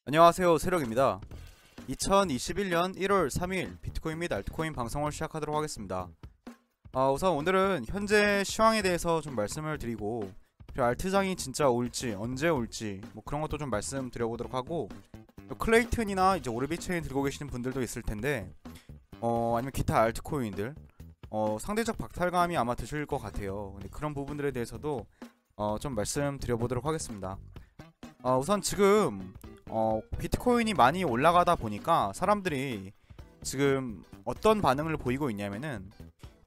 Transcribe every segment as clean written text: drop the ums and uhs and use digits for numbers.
안녕하세요, 세력입니다. 2021년 1월 3일 비트코인 및 알트코인 방송을 시작하도록 하겠습니다. 우선 오늘은 현재 시황에 대해서 좀 말씀을 드리고, 그리고 알트장이 진짜 올지 언제 올지 뭐 그런 것도 좀 말씀드려보도록 하고, 클레이튼이나 이제 오르비체인 들고 계시는 분들도 있을 텐데 아니면 기타 알트코인들 상대적 박탈감이 아마 드실 것 같아요. 근데 그런 부분들에 대해서도 좀 말씀드려보도록 하겠습니다. 우선 지금 비트코인이 많이 올라가다 보니까 사람들이 지금 어떤 반응을 보이고 있냐면은,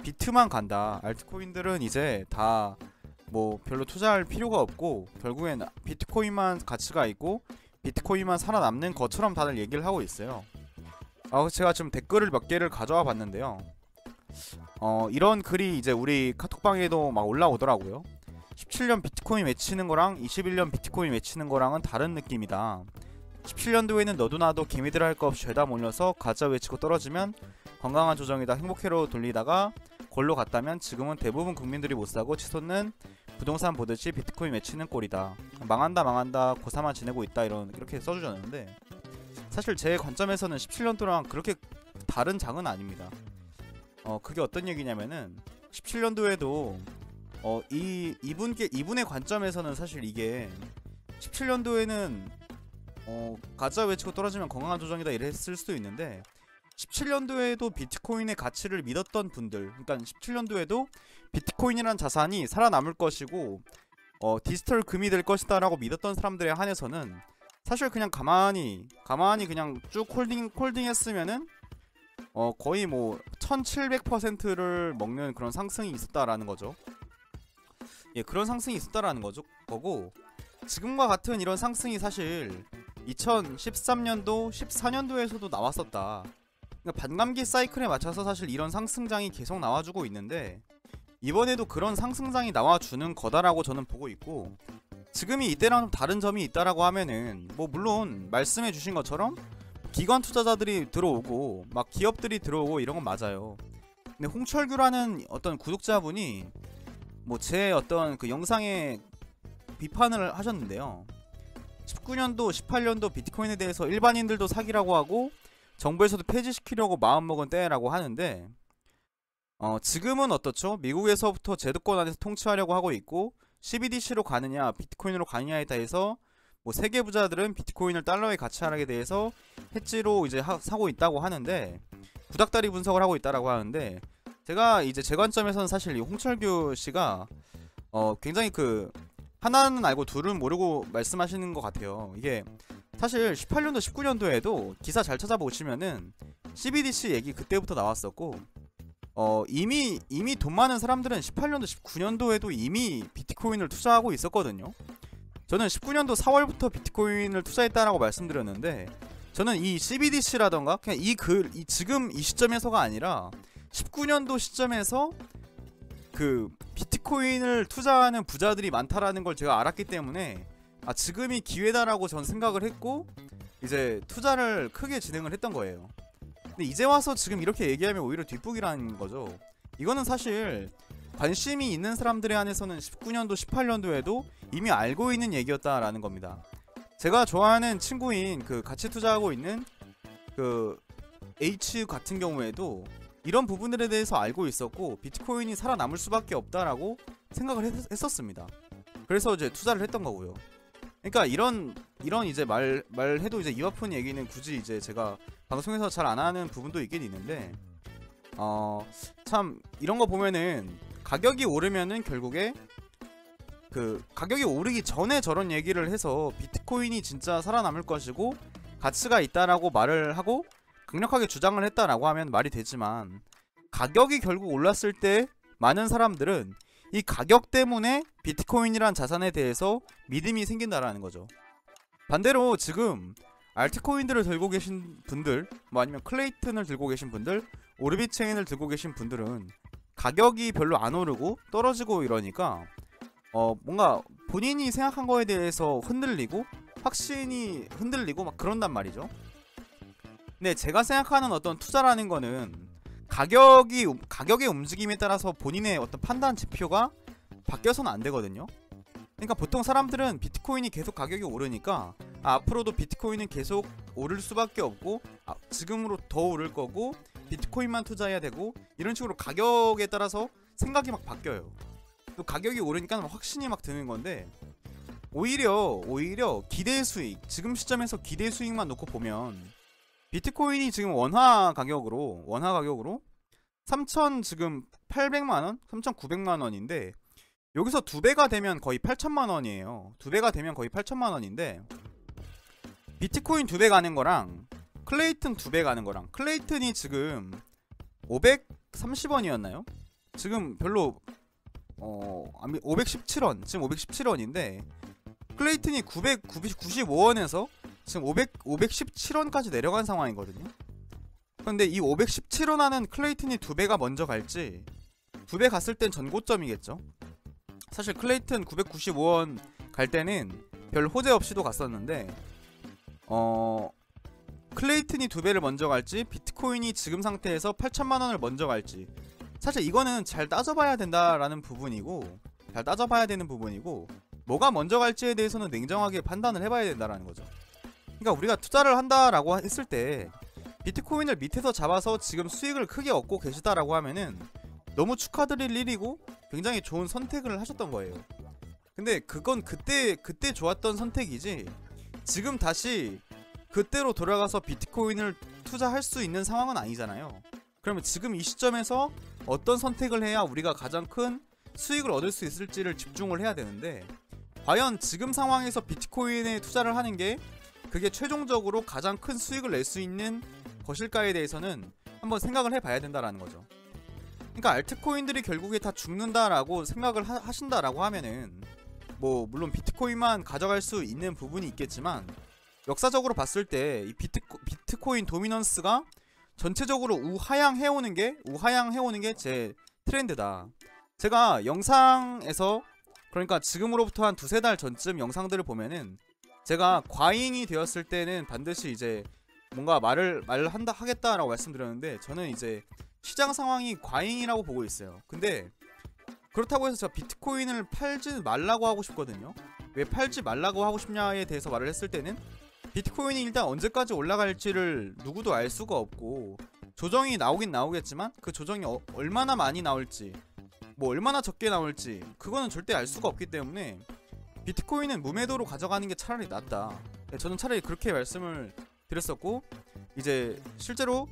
비트만 간다, 알트코인들은 이제 다 뭐 별로 투자할 필요가 없고 결국엔 비트코인만 가치가 있고 비트코인만 살아남는 것처럼 다들 얘기를 하고 있어요. 제가 지금 댓글을 몇 개를 가져와 봤는데요. 이런 글이 이제 우리 카톡방에도 막 올라오더라고요. 17년 비트코인 외치는 거랑 21년 비트코인 외치는 거랑은 다른 느낌이다. 17년도에는 너도 나도 개미들 할 거 없이 죄다 몰려서 가짜 외치고 떨어지면 건강한 조정이다 행복회로 돌리다가 골로 갔다면 지금은 대부분 국민들이 못사고 치솟는 부동산 보듯이 비트코인 외치는 꼴이다. 망한다 망한다 고사만 지내고 있다 이렇게 써주셨는데, 사실 제 관점에서는 17년도랑 그렇게 다른 장은 아닙니다. 그게 어떤 얘기냐면은, 17년도에도 이분의 관점에서는 사실 이게 17년도에는 가짜 외치고 떨어지면 건강한 조정이다 이랬을 수도 있는데, 17년도에도 비트코인의 가치를 믿었던 분들, 그러니까 17년도에도 비트코인이란 자산이 살아남을 것이고 디지털 금이 될 것이다 라고 믿었던 사람들에 한해서는 사실 그냥 가만히 그냥 쭉 홀딩 했으면은 거의 뭐 1700%를 먹는 그런 상승이 있었다라는 거죠. 예, 그런 상승이 있었다라는 거고, 지금과 같은 이런 상승이 사실 2013년도, 14년도에서도 나왔었다. 그러니까 반감기 사이클에 맞춰서 사실 이런 상승장이 계속 나와주고 있는데, 이번에도 그런 상승장이 나와주는 거다라고 저는 보고 있고, 지금이 이때랑 좀 다른 점이 있다라고 하면은, 뭐 물론 말씀해주신 것처럼 기관 투자자들이 들어오고 막 기업들이 들어오고 이런 건 맞아요. 근데 홍철규라는 어떤 구독자분이 뭐 제 어떤 그 영상에 비판을 하셨는데요. 19년도, 18년도 비트코인에 대해서 일반인들도 사기라고 하고 정부에서도 폐지시키려고 마음먹은 때라고 하는데, 지금은 어떻죠? 미국에서부터 제도권 안에서 통치하려고 하고 있고, CBDC로 가느냐 비트코인으로 가느냐에 대해서 뭐 세계 부자들은 비트코인을 달러의 가치하락에 대해서 해지로 이제 사고 있다고 하는데, 구닥다리 분석을 하고 있다라고 하는데, 제가 이제 제 관점에서는 사실 이 홍철규 씨가 굉장히 그 하나는 알고 둘은 모르고 말씀하시는 것 같아요. 이게 사실 18년도 19년도에도 기사 잘 찾아보시면은 CBDC 얘기 그때부터 나왔었고, 이미 돈 많은 사람들은 18년도 19년도에도 이미 비트코인을 투자하고 있었거든요. 저는 19년도 4월부터 비트코인을 투자했다라고 말씀드렸는데, 저는 이 CBDC라던가 그냥 지금 이 시점에서가 아니라 19년도 시점에서 그 비트코인을 투자하는 부자들이 많다라는 걸 제가 알았기 때문에 지금이 기회다라고 전 생각을 했고 이제 투자를 크게 진행을 했던 거예요. 근데 이제 와서 지금 이렇게 얘기하면 오히려 뒷북이라는 거죠. 이거는 사실 관심이 있는 사람들에 한해서는 19년도 18년도에도 이미 알고 있는 얘기였다라는 겁니다. 제가 좋아하는 친구인 그 같이 투자하고 있는 그 H 같은 경우에도 이런 부분들에 대해서 알고 있었고 비트코인이 살아남을 수밖에 없다라고 생각을 했었습니다. 그래서 이제 투자를 했던 거고요. 그러니까 이런 이제 말해도 이제 입 아픈 얘기는 굳이 이제 제가 방송에서 잘 안 하는 부분도 있긴 있는데, 참 이런 거 보면은 가격이 오르면은 결국에 그 가격이 오르기 전에 저런 얘기를 해서 비트코인이 진짜 살아남을 것이고 가치가 있다라고 말을 하고 강력하게 주장을 했다라고 하면 말이 되지만, 가격이 결국 올랐을 때 많은 사람들은 이 가격 때문에 비트코인이란 자산에 대해서 믿음이 생긴다라는 거죠. 반대로 지금 알트코인들을 들고 계신 분들, 뭐 아니면 클레이튼을 들고 계신 분들, 오르비체인을 들고 계신 분들은 가격이 별로 안 오르고 떨어지고 이러니까 뭔가 본인이 생각한 거에 대해서 흔들리고 확신이 흔들리고 막 그런단 말이죠. 근데 제가 생각하는 어떤 투자라는 거는 가격의 움직임에 따라서 본인의 어떤 판단 지표가 바뀌어서는 안 되거든요. 그러니까 보통 사람들은 비트코인이 계속 가격이 오르니까 앞으로도 비트코인은 계속 오를 수밖에 없고 지금으로 더 오를 거고 비트코인만 투자해야 되고 이런 식으로 가격에 따라서 생각이 막 바뀌어요. 또 가격이 오르니까 확신이 막 드는 건데 오히려 기대 수익, 지금 시점에서 기대 수익만 놓고 보면 비트코인이 지금 원화 가격으로 3,000 지금 800만원, 3,900만원인데 여기서 2배가 되면 거의 8천만원이에요. 2배가 되면 거의 8천만원인데 비트코인 2배 가는 거랑 클레이튼 2배 가는 거랑, 클레이튼이 지금 530원이었나요? 지금 별로 517원, 지금 517원인데 클레이튼이 995원에서 지금 517원까지 내려간 상황이거든요. 그런데 이 517원 하는 클레이튼이 2배가 먼저 갈지, 2배 갔을 땐 전고점이겠죠. 사실 클레이튼 995원 갈 때는 별 호재 없이도 갔었는데 클레이튼이 2배를 먼저 갈지 비트코인이 지금 상태에서 8천만원을 먼저 갈지, 사실 이거는 잘 따져봐야 된다라는 부분이고, 잘 따져봐야 되는 부분이고, 뭐가 먼저 갈지에 대해서는 냉정하게 판단을 해봐야 된다라는 거죠. 그러니까 우리가 투자를 한다라고 했을 때 비트코인을 밑에서 잡아서 지금 수익을 크게 얻고 계시다라고 하면은 너무 축하드릴 일이고 굉장히 좋은 선택을 하셨던 거예요. 근데 그건 그때 좋았던 선택이지 지금 다시 그때로 돌아가서 비트코인을 투자할 수 있는 상황은 아니잖아요. 그러면 지금 이 시점에서 어떤 선택을 해야 우리가 가장 큰 수익을 얻을 수 있을지를 집중을 해야 되는데, 과연 지금 상황에서 비트코인에 투자를 하는 게 그게 최종적으로 가장 큰 수익을 낼 수 있는 것일까에 대해서는 한번 생각을 해봐야 된다라는 거죠. 그러니까 알트코인들이 결국에 다 죽는다라고 생각을 하신다라고 하면은 뭐 물론 비트코인만 가져갈 수 있는 부분이 있겠지만 역사적으로 봤을 때 이 비트코인 도미넌스가 전체적으로 우하향해오는 게 제 트렌드다. 제가 영상에서, 그러니까 지금으로부터 한 2-3달 전쯤 영상들을 보면은 제가 과잉이 되었을 때는 반드시 이제 뭔가 말을 하겠다라고 말씀드렸는데, 저는 이제 시장 상황이 과잉이라고 보고 있어요. 근데 그렇다고 해서 제가 비트코인을 팔지 말라고 하고 싶거든요. 왜 팔지 말라고 하고 싶냐에 대해서 말을 했을 때는 비트코인이 일단 언제까지 올라갈지를 누구도 알 수가 없고, 조정이 나오긴 나오겠지만 그 조정이 얼마나 많이 나올지, 뭐 얼마나 적게 나올지 그거는 절대 알 수가 없기 때문에 비트코인은 무매도로 가져가는 게 차라리 낫다. 저는 차라리 그렇게 말씀을 드렸었고, 이제 실제로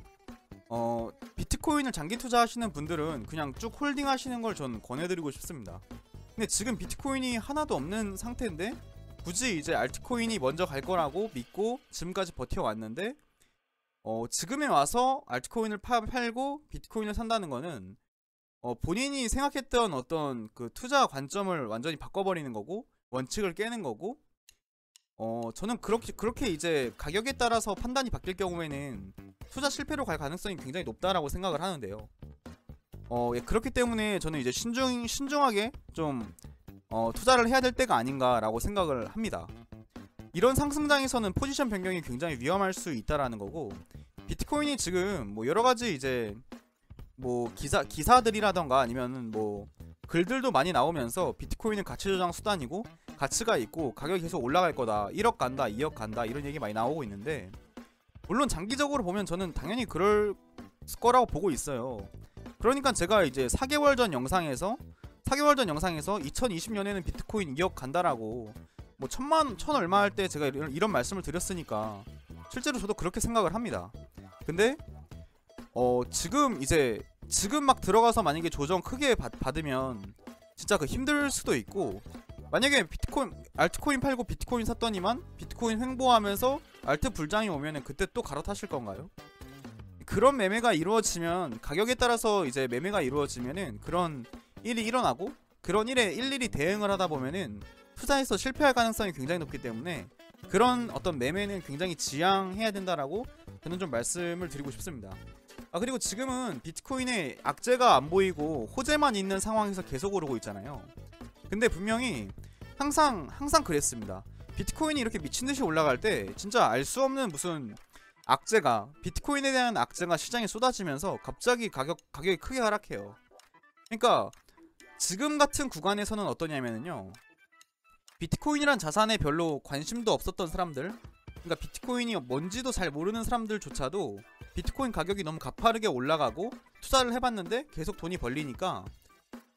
비트코인을 장기 투자하시는 분들은 그냥 쭉 홀딩 하시는 걸 전 권해드리고 싶습니다. 근데 지금 비트코인이 하나도 없는 상태인데 굳이 이제 알트코인이 먼저 갈 거라고 믿고 지금까지 버텨왔는데 지금에 와서 알트코인을 팔고 비트코인을 산다는 거는 본인이 생각했던 어떤 그 투자 관점을 완전히 바꿔버리는 거고, 원칙을 깨는 거고, 저는 그렇게 이제 가격에 따라서 판단이 바뀔 경우에는 투자 실패로 갈 가능성이 굉장히 높다라고 생각을 하는데요. 예, 그렇기 때문에 저는 이제 신중하게 좀 투자를 해야 될 때가 아닌가라고 생각을 합니다. 이런 상승장에서는 포지션 변경이 굉장히 위험할 수 있다라는 거고, 비트코인이 지금 뭐 여러 가지 이제 뭐 기사들이라던가 아니면은 뭐 글들도 많이 나오면서 비트코인은 가치 조장 수단이고 가치가 있고 가격이 계속 올라갈 거다, 1억 간다, 2억 간다, 이런 얘기 많이 나오고 있는데, 물론 장기적으로 보면 저는 당연히 그럴 거라고 보고 있어요. 그러니까 제가 이제 4개월 전 영상에서 2020년에는 비트코인 2억 간다라고 뭐 천 얼마 할 때 제가 이런 말씀을 드렸으니까 실제로 저도 그렇게 생각을 합니다. 근데 지금 막 들어가서 만약에 조정 크게 받으면 진짜 그 힘들 수도 있고, 만약에 알트코인 팔고 비트코인 샀더니만 비트코인 횡보하면서 알트 불장이 오면은 그때 또 갈아타실 건가요? 그런 매매가 이루어지면, 가격에 따라서 이제 매매가 이루어지면은 그런 일이 일어나고, 그런 일에 일일이 대응을 하다 보면은 투자에서 실패할 가능성이 굉장히 높기 때문에 그런 어떤 매매는 굉장히 지양해야 된다라고 저는 좀 말씀을 드리고 싶습니다. 그리고 지금은 비트코인에 악재가 안 보이고 호재만 있는 상황에서 계속 오르고 있잖아요. 근데 분명히 항상 그랬습니다. 비트코인이 이렇게 미친듯이 올라갈 때 진짜 알 수 없는 무슨 악재가, 비트코인에 대한 악재가 시장에 쏟아지면서 갑자기 가격이 크게 하락해요. 그러니까 지금 같은 구간에서는 어떠냐면요, 비트코인이란 자산에 별로 관심도 없었던 사람들, 그러니까 비트코인이 뭔지도 잘 모르는 사람들조차도 비트코인 가격이 너무 가파르게 올라가고 투자를 해봤는데 계속 돈이 벌리니까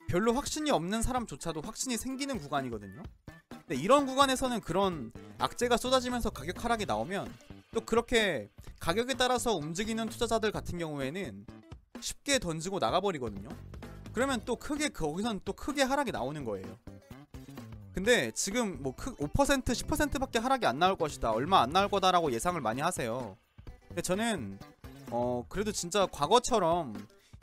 별로 확신이 없는 사람조차도 확신이 생기는 구간이거든요. 근데 이런 구간에서는 그런 악재가 쏟아지면서 가격 하락이 나오면 또 그렇게 가격에 따라서 움직이는 투자자들 같은 경우에는 쉽게 던지고 나가버리거든요. 그러면 또 크게 거기선 또 크게 하락이 나오는 거예요. 근데 지금 뭐 5% 10%밖에 하락이 안 나올 것이다, 얼마 안 나올 거다라고 예상을 많이 하세요. 근데 저는 그래도 진짜 과거처럼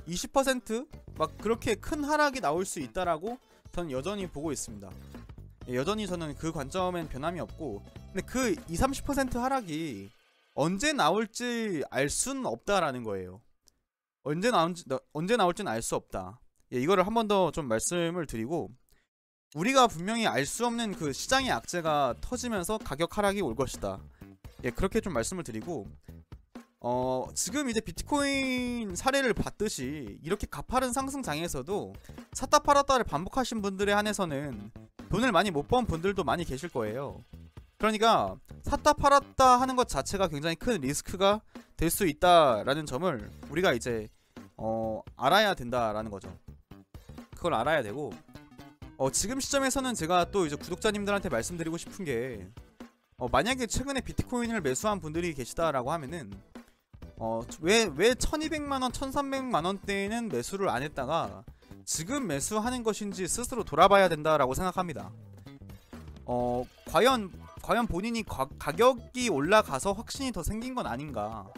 20% 막 그렇게 큰 하락이 나올 수 있다라고 저는 여전히 보고 있습니다. 여전히 저는 그 관점엔 변함이 없고, 근데 그 20-30% 하락이 언제 나올지 알 수는 없다라는 거예요. 언제 나올지는 알 수 없다. 이거를 한 번 더 좀 말씀을 드리고, 우리가 분명히 알 수 없는 그 시장의 악재가 터지면서 가격 하락이 올 것이다. 그렇게 좀 말씀을 드리고, 지금 이제 비트코인 사례를 봤듯이 이렇게 가파른 상승장에서도 샀다 팔았다를 반복하신 분들에 한해서는 돈을 많이 못 번 분들도 많이 계실 거예요. 그러니까 샀다 팔았다 하는 것 자체가 굉장히 큰 리스크가 될 수 있다라는 점을 우리가 이제 알아야 된다라는 거죠. 그걸 알아야 되고, 지금 시점에서는 제가 또 이제 구독자님들한테 말씀드리고 싶은 게, 만약에 최근에 비트코인을 매수한 분들이 계시다라고 하면은 왜 1200만원 1300만원대에는 매수를 안 했다가 지금 매수하는 것인지 스스로 돌아봐야 된다라고 생각합니다. 과연 본인이 가격이 올라가서 확신이 더 생긴 건 아닌가,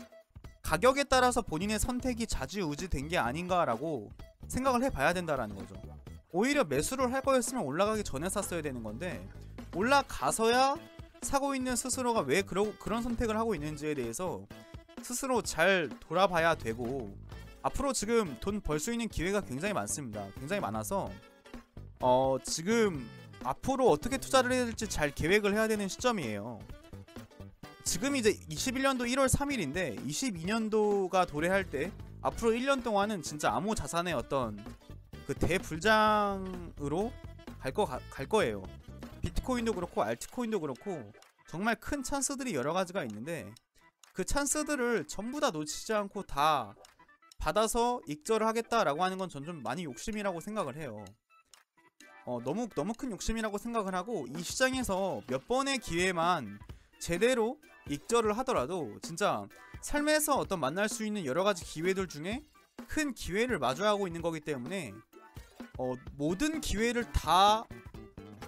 가격에 따라서 본인의 선택이 좌지우지 된 게 아닌가라고 생각을 해봐야 된다라는 거죠. 오히려 매수를 할 거였으면 올라가기 전에 샀어야 되는 건데, 올라가서야 사고 있는 스스로가 왜 그런 선택을 하고 있는지에 대해서 스스로 잘 돌아봐야 되고, 앞으로 지금 돈 벌 수 있는 기회가 굉장히 많습니다. 굉장히 많아서 지금 앞으로 어떻게 투자를 해야 될지 잘 계획을 해야 되는 시점이에요. 지금 이제 21년도 1월 3일인데 22년도가 도래할 때 앞으로 1년 동안은 진짜 암호 자산의 어떤 그 대불장으로 갈 거예요. 비트코인도 그렇고 알트코인도 그렇고 정말 큰 찬스들이 여러 가지가 있는데, 그 찬스들을 전부 다 놓치지 않고 다 받아서 익절을 하겠다라고 하는 건 전 좀 많이 욕심이라고 생각을 해요. 너무 큰 욕심이라고 생각을 하고, 이 시장에서 몇 번의 기회만 제대로 익절을 하더라도 진짜 삶에서 어떤 만날 수 있는 여러 가지 기회들 중에 큰 기회를 마주하고 있는 거기 때문에 모든 기회를 다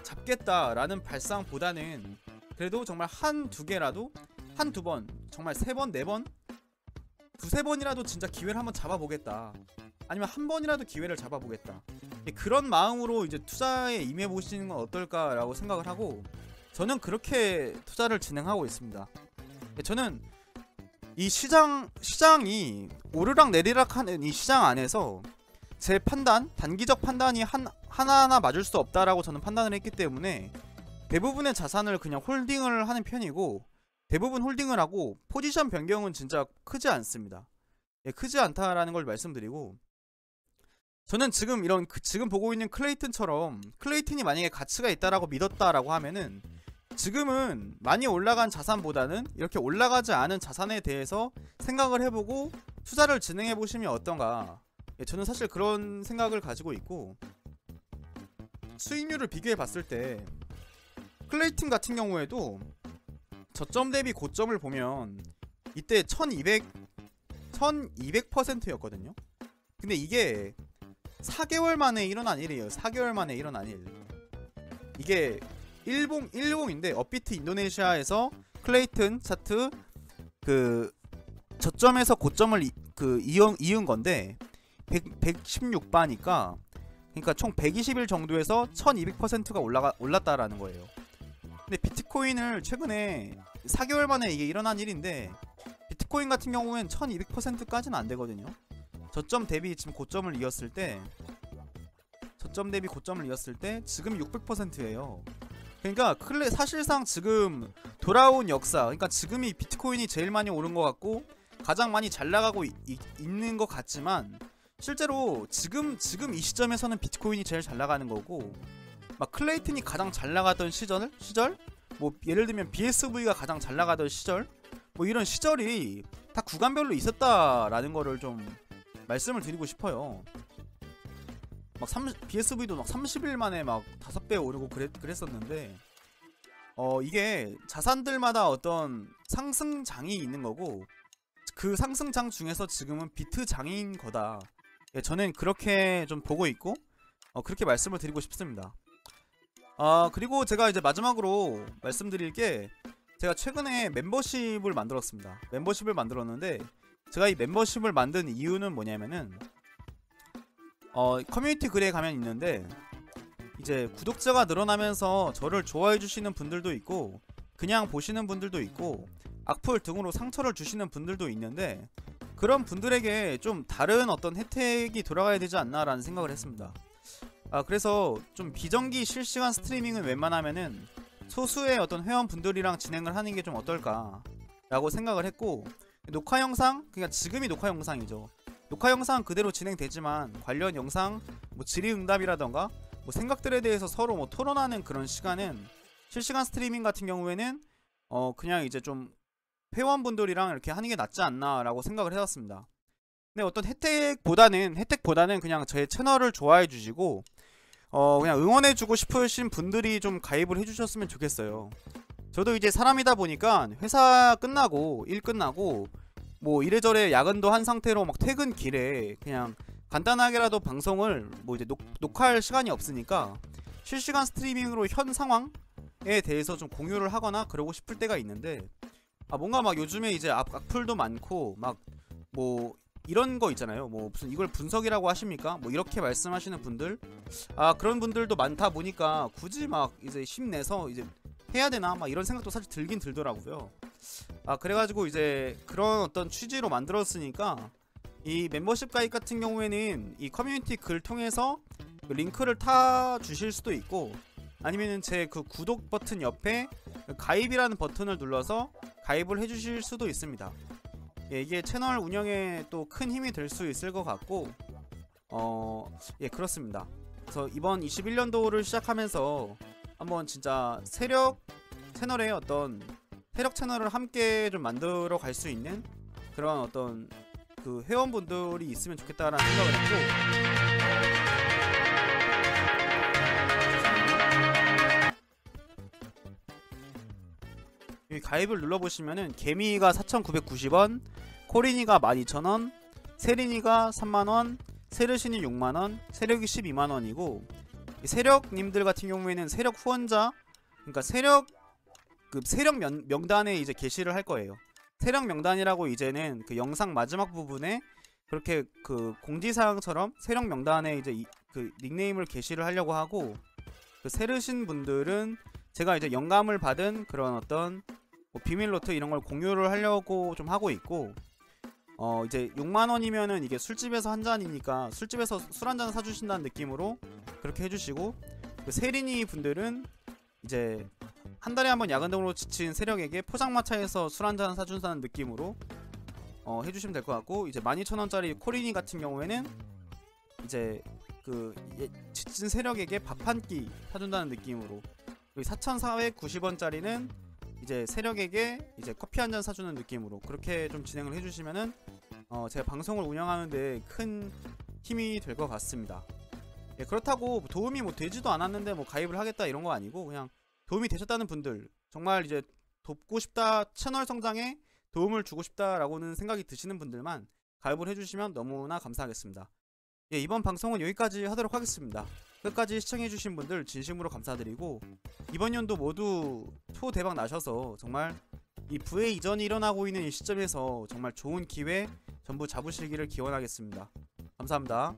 잡겠다라는 발상보다는 그래도 정말 한두 개라도, 한두 번, 정말 세 번, 네 번, 두세 번이라도 진짜 기회를 한번 잡아보겠다, 아니면 한 번이라도 기회를 잡아보겠다, 그런 마음으로 이제 투자에 임해보시는 건 어떨까라고 생각을 하고, 저는 그렇게 투자를 진행하고 있습니다. 저는 이 시장이 오르락 내리락 하는 이 시장 안에서 제 판단, 단기적 판단이 하나하나 맞을 수 없다라고 저는 판단을 했기 때문에 대부분의 자산을 그냥 홀딩을 하는 편이고, 대부분 홀딩을 하고 포지션 변경은 진짜 크지 않습니다. 크지 않다라는 걸 말씀드리고, 저는 지금 지금 보고 있는 클레이튼처럼, 클레이튼이 만약에 가치가 있다라고 믿었다라고 하면은 지금은 많이 올라간 자산보다는 이렇게 올라가지 않은 자산에 대해서 생각을 해보고 투자를 진행해 보시면 어떤가. 저는 사실 그런 생각을 가지고 있고, 수익률을 비교해 봤을 때 클레이튼 같은 경우에도 저점 대비 고점을 보면 이때 1200%였거든요. 근데 이게 4개월 만에 일어난 일이에요. 4개월 만에 일어난 일. 이게 일봉인데 업비트 인도네시아에서 클레이튼 차트 그 저점에서 고점을 이은 건데 116바니까, 그러니까 총 120일 정도에서 1200%가 올랐다라는 거예요. 근데 비트코인을 최근에 4개월 만에 이게 일어난 일인데, 비트코인 같은 경우엔 1200%까지는 안 되거든요. 저점 대비 지금 고점을 이었을 때 지금 600%예요. 그러니까 사실상 지금 돌아온 역사, 그러니까 지금이 비트코인이 제일 많이 오른 것 같고 가장 많이 잘 나가고 있는 것 같지만, 실제로 지금 이 시점에서는 비트코인이 제일 잘 나가는 거고, 막 클레이튼이 가장 잘 나가던 시절 뭐 예를 들면 BSV가 가장 잘 나가던 시절 뭐 이런 시절이 다 구간별로 있었다라는 거를 좀 말씀을 드리고 싶어요. 막 BSV도 막 30일 만에 막 5배 오르고 그랬었는데 이게 자산들마다 어떤 상승장이 있는 거고 그 상승장 중에서 지금은 비트장인 거다. 예, 저는 그렇게 좀 보고 있고 그렇게 말씀을 드리고 싶습니다. 그리고 제가 이제 마지막으로 말씀드릴 게 제가 최근에 멤버십을 만들었습니다. 멤버십을 만들었는데 제가 이 멤버십을 만든 이유는 뭐냐면은 커뮤니티 글에 가면 있는데 이제 구독자가 늘어나면서 저를 좋아해 주시는 분들도 있고 그냥 보시는 분들도 있고 악플 등으로 상처를 주시는 분들도 있는데 그런 분들에게 좀 다른 어떤 혜택이 돌아가야 되지 않나 라는 생각을 했습니다. 그래서 좀 비정기 실시간 스트리밍은 웬만하면은 소수의 어떤 회원분들이랑 진행을 하는 게 좀 어떨까 라고 생각을 했고, 녹화 영상, 그러니까 지금이 녹화 영상이죠. 녹화 영상 그대로 진행되지만 관련 영상 뭐 질의응답이라던가 뭐 생각들에 대해서 서로 뭐 토론하는 그런 시간은 실시간 스트리밍 같은 경우에는 그냥 이제 좀 회원분들이랑 이렇게 하는 게 낫지 않나 라고 생각을 해왔습니다. 근데 어떤 혜택보다는 그냥 제 채널을 좋아해 주시고 그냥 응원해주고 싶으신 분들이 좀 가입을 해주셨으면 좋겠어요. 저도 이제 사람이다 보니까 회사 끝나고 일 끝나고 뭐 이래저래 야근도 한 상태로 막 퇴근길에 그냥 간단하게라도 방송을 뭐 이제 녹화할 시간이 없으니까 실시간 스트리밍으로 현 상황에 대해서 좀 공유를 하거나 그러고 싶을 때가 있는데 뭔가 막 요즘에 이제 악플도 많고 막 뭐 이런 거 있잖아요. 뭐 무슨 이걸 분석이라고 하십니까? 뭐 이렇게 말씀하시는 분들, 그런 분들도 많다 보니까 굳이 막 이제 힘내서 이제 해야 되나 막 이런 생각도 사실 들긴 들더라고요. 그래가지고 이제 그런 어떤 취지로 만들었으니까 이 멤버십 가입 같은 경우에는 이 커뮤니티 글 통해서 그 링크를 타 주실 수도 있고 아니면은 제 그 구독 버튼 옆에 가입이라는 버튼을 눌러서 가입을 해주실 수도 있습니다. 예, 이게 채널 운영에 또 큰 힘이 될 수 있을 것 같고 예, 그렇습니다. 그래서 이번 21년도를 시작하면서 한번 진짜 세력 채널의 어떤 세력 채널을 함께 좀 만들어 갈 수 있는 그런 어떤 그 회원분들이 있으면 좋겠다라는 생각을 했고, 여기 가입을 눌러보시면은 개미가 4,990원, 코린이가 12,000원, 세린이가 3만원, 세르신이 6만원, 세력이 12만원이고, 세력님들 같은 경우에는 세력 후원자, 그러니까 세력 명단에 이제 게시를 할 거예요. 세력 명단이라고 이제는 그 영상 마지막 부분에 그렇게 그 공지사항처럼 세력 명단에 이제 그 닉네임을 게시를 하려고 하고, 그 세르신 분들은 제가 이제 영감을 받은 그런 어떤 뭐 비밀노트 이런 걸 공유를 하려고 좀 하고 있고, 이제 6만원이면은 이게 술집에서 한 잔이니까 술집에서 술 한 잔 사주신다는 느낌으로 그렇게 해주시고, 그 세린이 분들은 이제 한 달에 한 번 야근 등으로 지친 세력에게 포장마차에서 술 한 잔 사준다는 느낌으로 해주시면 될 것 같고, 이제 12,000원짜리 코린이 같은 경우에는 이제 그 지친 세력에게 밥 한 끼 사준다는 느낌으로, 4,490원짜리는 이제 세력에게 이제 커피 한 잔 사주는 느낌으로 그렇게 좀 진행을 해주시면은 제가 방송을 운영하는데 큰 힘이 될 것 같습니다. 예, 그렇다고 도움이 뭐 되지도 않았는데 뭐 가입을 하겠다 이런 거 아니고, 그냥 도움이 되셨다는 분들, 정말 이제 돕고 싶다, 채널 성장에 도움을 주고 싶다라고는 생각이 드시는 분들만 가입을 해주시면 너무나 감사하겠습니다. 예, 이번 방송은 여기까지 하도록 하겠습니다. 끝까지 시청해주신 분들 진심으로 감사드리고, 이번 연도 모두 초대박 나셔서 정말 이 부의 이전이 일어나고 있는 이 시점에서 정말 좋은 기회 전부 잡으시기를 기원하겠습니다. 감사합니다.